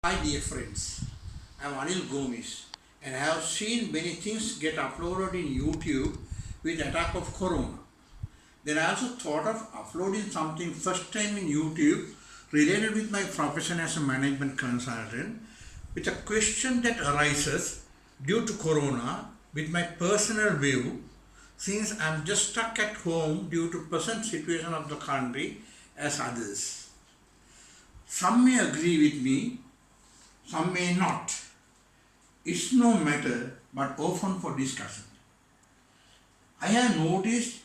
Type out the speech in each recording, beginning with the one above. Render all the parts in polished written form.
Hi dear friends, I am Anil Gomes and I have seen many things get uploaded in YouTube with attack of corona. Then I also thought of uploading something first time in YouTube related with my profession as a management consultant with a question that arises due to corona with my personal view since I am just stuck at home due to present situation of the country as others. Some may agree with me, some may not. It's no matter but open for discussion. I have noticed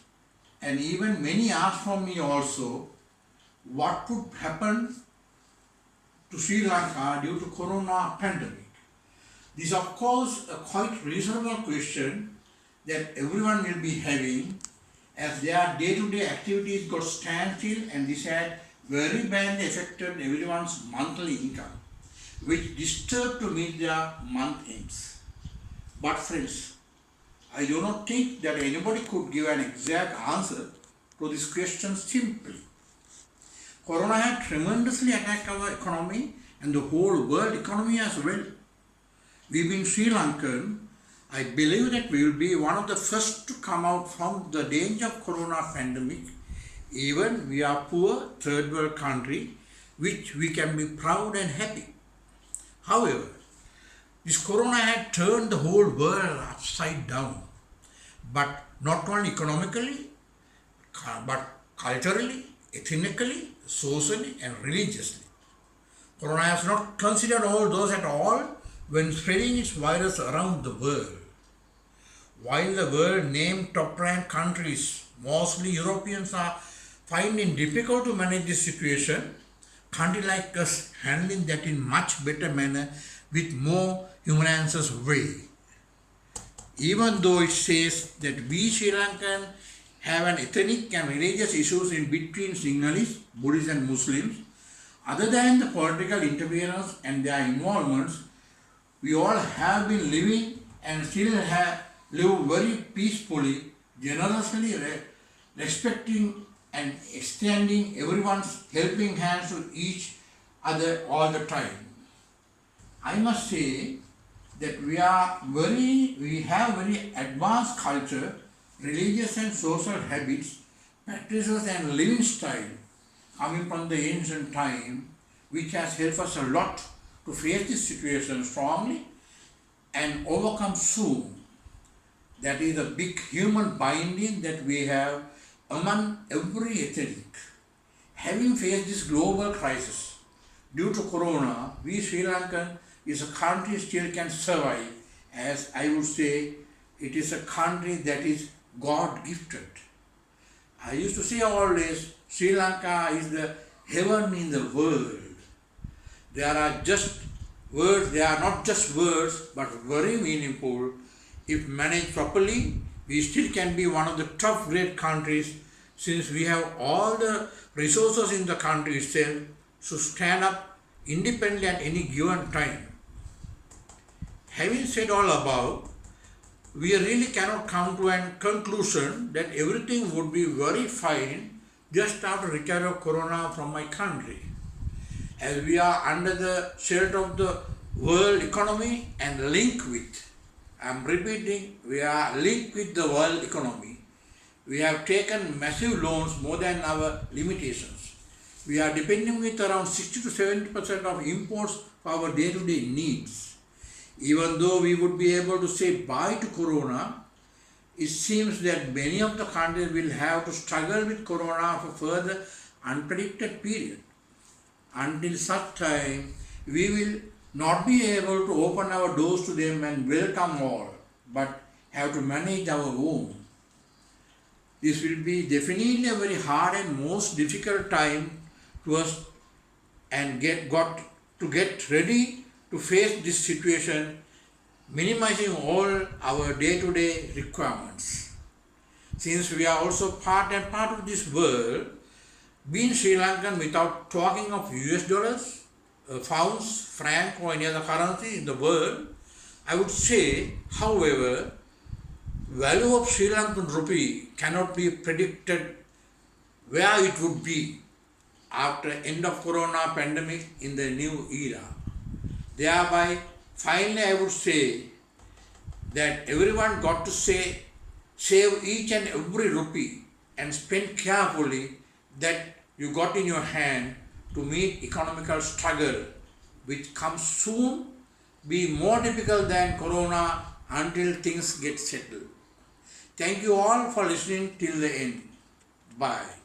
and even many ask from me also what would happen to Sri Lanka due to corona pandemic. This is of course a quite reasonable question that everyone will be having as their day-to-day activities got standstill and this had very badly affected everyone's monthly income which disturbed to meet their month ends. But friends, I do not think that anybody could give an exact answer to this question simply. Corona had tremendously attacked our economy and the whole world economy as well. We being Sri Lankan, I believe that we will be one of the first to come out from the danger of corona pandemic. Even we are poor third world country, which we can be proud and happy. However, this corona had turned the whole world upside down, but not only economically, but culturally, ethnically, socially, and religiously. Corona has not considered all those at all when spreading its virus around the world. While the world named top-ranked countries, mostly Europeans, are finding difficult to manage this situation, country like us handling that in much better manner with more humanized way. Even though it says that we Sri Lankan have an ethnic and religious issues in between Sinhalese, Buddhists and Muslims, other than the political interference and their involvements, we all have been living and still live very peacefully, generously respecting and extending everyone's helping hands to each other all the time. I must say that we have very advanced culture, religious and social habits, practices and living style coming from the ancient time, which has helped us a lot to face this situation strongly and overcome soon. That is a big human binding that we have among every ethnic. Having faced this global crisis due to corona, we Sri Lankan is a country still can survive, as I would say it is a country that is God gifted. I used to say always Sri Lanka is the heaven in the world. There are just words, they are not just words but very meaningful. If managed properly, we still can be one of the top great countries since we have all the resources in the country itself to stand up independently at any given time. Having said all above, we really cannot come to a conclusion that everything would be very fine just after recovery of corona from my country. As we are under the shelter of the world economy and linked with, I am repeating, we are linked with the world economy. We have taken massive loans more than our limitations. We are depending with around 60 to 70% of imports for our day-to-day needs. Even though we would be able to say bye to corona, it seems that many of the countries will have to struggle with corona for further unpredicted period. Until such time, we will not be able to open our doors to them and welcome all, but have to manage our own. This will be definitely a very hard and most difficult time to us and get ready to face this situation, minimizing all our day-to-day requirements. Since we are also part of this world, being Sri Lankan without talking of US dollars, pounds, franc or any other currency in the world, I would say, however, value of Sri Lankan rupee cannot be predicted where it would be after end of corona pandemic in the new era. Thereby, finally I would say that everyone got to save each and every rupee and spend carefully that you got in your hand to meet economical struggle which comes soon, be more difficult than corona until things get settled. Thank you all for listening till the end. Bye.